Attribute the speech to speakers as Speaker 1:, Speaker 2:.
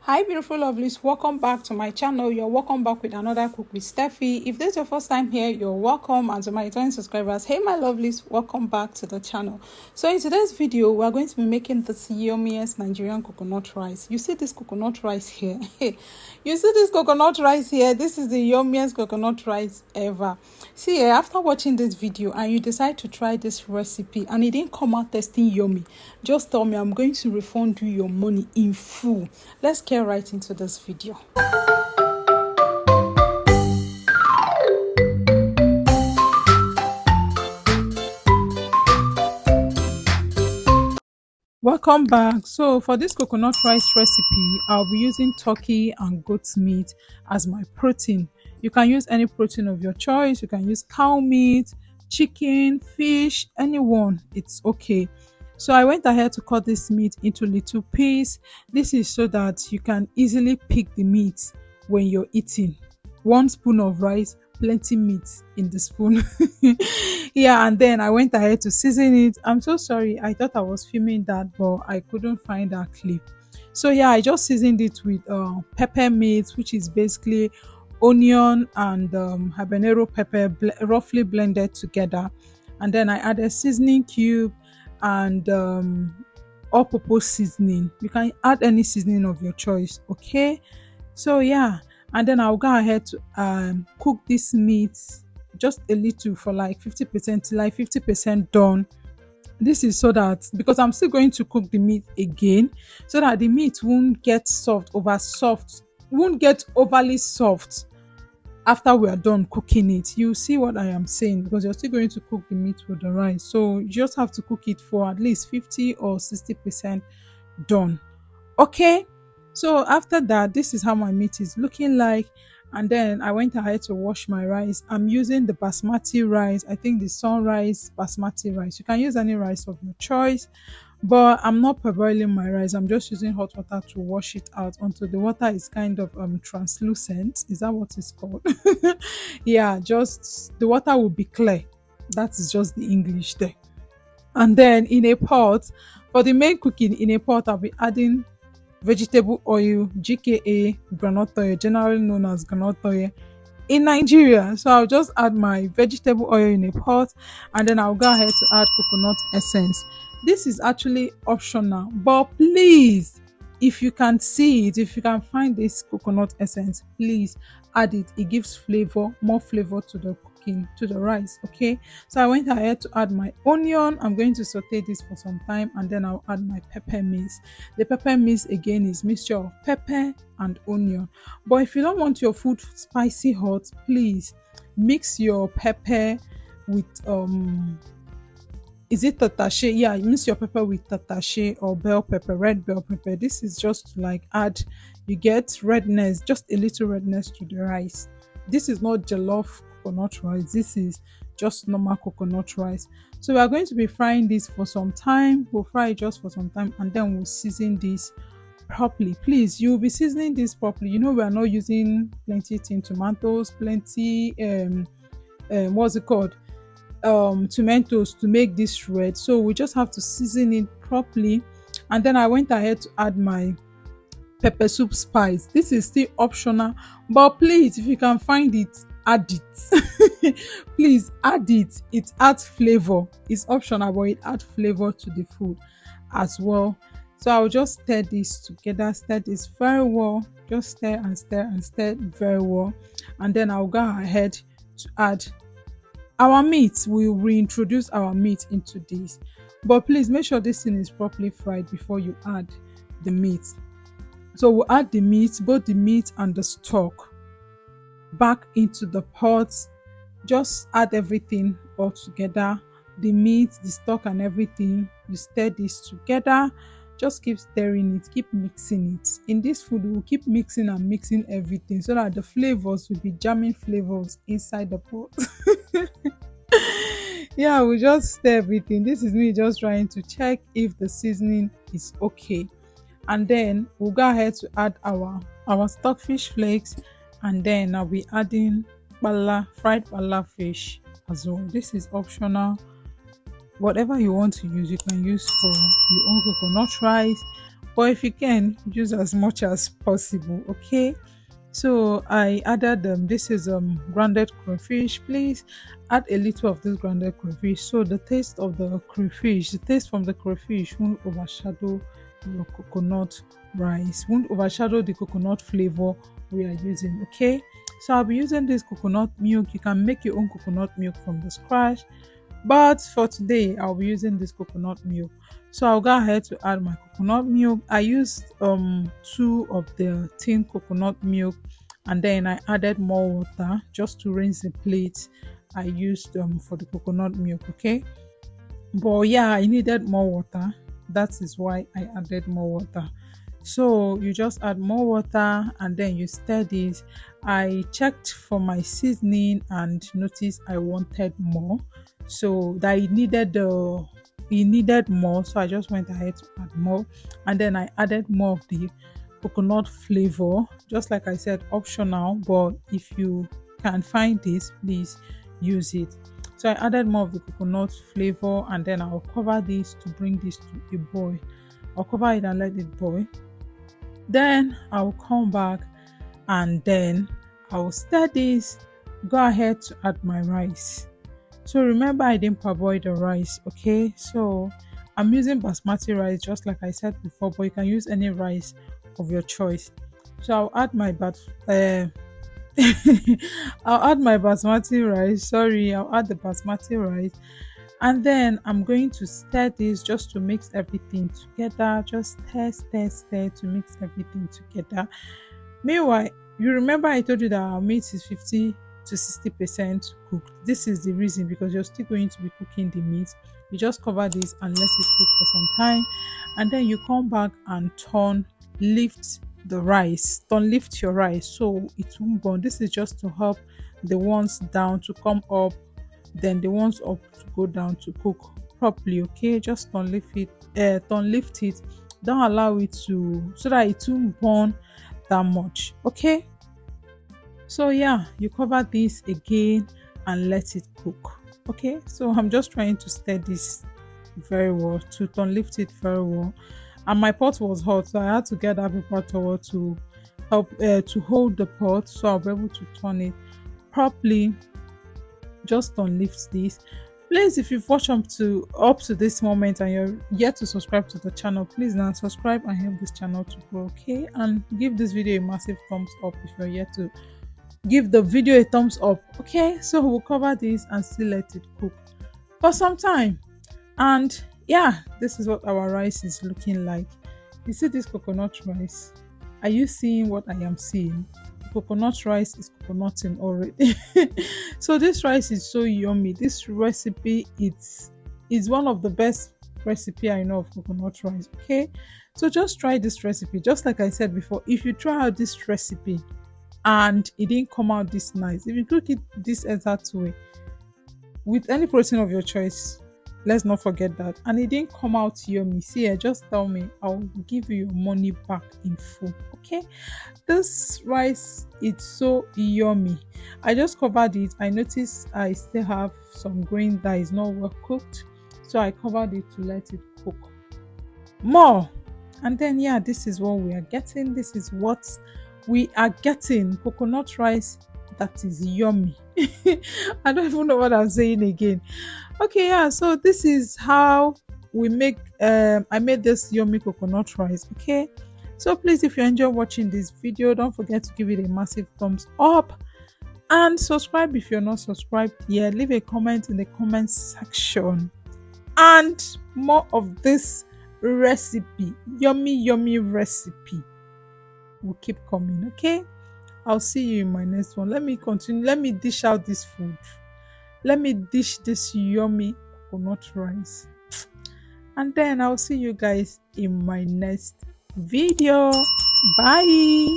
Speaker 1: Hi beautiful lovelies, welcome back to my channel. You're welcome back with another cook with Steffi. If this is your first time here, you're welcome, and to my returning subscribers, hey my lovelies, welcome back to the channel. So in today's video, we're going to be making this yummiest Nigerian coconut rice. You see this coconut rice here? You see this coconut rice here? This is the yummiest coconut rice ever. See, after watching this video and you decide to try this recipe and it didn't come out tasting yummy, just tell me. I'm going to refund you your money in full. Let's get right into this video. Welcome back. So for this coconut rice recipe, I'll be using turkey and goat's meat as my protein. You can use any protein of your choice. You can use cow meat, chicken, fish, anyone. It's okay. So I went ahead to cut this meat into little pieces. This is so that you can easily pick the meat when you're eating. 1 spoon of rice, plenty meat in the spoon. Yeah, and then I went ahead to season it. I'm so sorry, I thought I was filming that, but I couldn't find that clip. So yeah, I just seasoned it with pepper meat, which is basically onion and habanero pepper roughly blended together. And then I added seasoning cube and all purpose seasoning. You can add any seasoning of your choice, okay? So yeah, and then I'll go ahead to cook this meat just a little for like 50% till like 50% done. This is so that, because I'm still going to cook the meat again, so that the meat won't get won't get overly soft after we are done cooking it. You see what I am saying, because you're still going to cook the meat with the rice, so you just have to cook it for at least 50 or 60% done. Okay, so after that, this is how my meat is looking like. And then I went ahead to wash my rice. I'm using the basmati rice. I think the sunrise basmati rice. You can use any rice of your choice, but I'm not parboiling my rice. I'm just using hot water to wash it out until the water is kind of translucent. Is that what it's called? Yeah, just the water will be clear. That is just the English there. And then in a pot, for the main cooking, in a pot I'll be adding vegetable oil, GKA, groundnut oil, generally known as groundnut oil in Nigeria. So I'll just add my vegetable oil in a pot, and then I'll go ahead to add coconut essence. This is actually optional, but please, if you can see it, if you can find this coconut essence, please add it. It gives flavor, more flavor to the cooking, to the rice. Okay, so I went ahead to add my onion. I'm going to saute this for some time, and then I'll add my pepper mix. The pepper mix again is mixture of pepper and onion, but if you don't want your food spicy hot, please mix your pepper with is it tatashe? Yeah, mix your pepper with tatashe or bell pepper, red bell pepper. This is just to like add, you get redness, just a little redness to the rice. This is not jollof coconut rice, this is just normal coconut rice. So we are going to be frying this for some time. We'll fry it just for some time, and then we'll season this properly. Please, you'll be seasoning this properly. You know, we are not using plenty tin tomatoes, plenty what's it called, tomatoes to make this red. So we just have to season it properly. And then I went ahead to add my pepper soup spice. This is still optional, but please, if you can find it, add it. Please add it. It adds flavor. It's optional, but it adds flavor to the food as well. So I'll just stir this together, stir this very well. Just stir and stir and stir very well. And then I'll go ahead to add our meat. We'll reintroduce our meat into this, but please make sure this thing is properly fried before you add the meat. So we'll add the meat, both the meat and the stock, back into the pot. Just add everything all together, the meat, the stock and everything. You stir this together. Just keep stirring it, keep mixing it. In this food, we'll keep mixing and mixing everything so that the flavors will be jamming flavors inside the pot. Yeah, we just stir everything. This is me just trying to check if the seasoning is okay. And then we'll go ahead to add our stockfish flakes, and then I'll be adding fried bala fish as well. This is optional. Whatever you want to use, you can use for your own coconut rice, but if you can, use as much as possible. Okay, so I added this is grounded crayfish. Please add a little of this grounded crayfish so the taste of the crayfish, the taste from the crayfish won't overshadow your coconut rice, won't overshadow the coconut flavor we are using. Okay, so I'll be using this coconut milk. You can make your own coconut milk from the scratch, but for today I'll be using this coconut milk. So I'll go ahead to add my coconut milk. I used two of the tin coconut milk, and then I added more water just to rinse the plate I used for the coconut milk. Okay, but yeah, I needed more water. That is why I added more water. So you just add more water and then you stir this. I checked for my seasoning and noticed I wanted more. So that it needed more. So I just went ahead to add more. And then I added more of the coconut flavor. Just like I said, optional, but if you can find this, please use it. So I added more of the coconut flavor and then I'll cover this to bring this to a boil. I'll cover it and let it boil. Then I'll come back and then I'll stir this. Go ahead to add my rice. So remember, I didn't parboil the rice. Okay, so I'm using basmati rice just like I said before, but you can use any rice of your choice. So I'll add my I'll add my basmati rice. Sorry, I'll add the basmati rice. And then I'm going to stir this just to mix everything together. Just stir to mix everything together. Meanwhile, you remember I told you that our meat is 50 to 60% cooked. This is the reason, because you're still going to be cooking the meat. You just cover this and let it cook for some time. And then you come back and lift the rice. Lift your rice so it won't burn. This is just to help the ones down to come up, then the ones up to go down to cook properly. Okay, just lift it. Don't allow it to, so that it won't burn that much. Okay, so yeah, you cover this again and let it cook. Okay, so I'm just trying to stir this very well, to lift it very well. And my pot was hot, so I had to get that paper towel to help to hold the pot, so I'll be able to turn it properly. Just lift this. Please, if you've watched up to this moment and you're yet to subscribe to the channel, please now subscribe and help this channel to grow. Okay, and give this video a massive thumbs up if you're yet to give the video a thumbs up. Okay, so we'll cover this and still let it cook for some time. And yeah, this is what our rice is looking like. You see this coconut rice? Are you seeing what I am seeing? Coconut rice is coconutting already. So this rice is so yummy. This recipe is one of the best recipe I know of coconut rice. Okay, so just try this recipe. Just like I said before, if you try out this recipe and it didn't come out this nice, if you cook it this exact way with any protein of your choice, let's not forget that, and it didn't come out yummy, see, just tell me, I'll give you your money back in full. Okay, this rice, it's so yummy. I just covered it. I noticed I still have some grain that is not well cooked, so I covered it to let it cook more. And then yeah, this is what we are getting. This is what we are getting: coconut rice that is yummy. I don't even know what I'm saying again. Okay, yeah, so this is how we make I made this yummy coconut rice. Okay, so please, if you enjoy watching this video, don't forget to give it a massive thumbs up and subscribe if you're not subscribed. Yeah, leave a comment in the comment section, and more of this recipe, yummy recipe, will keep coming. Okay, I'll see you in my next one. Let me continue. Let me dish out this food. Let me dish this yummy coconut rice. And then I'll see you guys in my next video. Bye.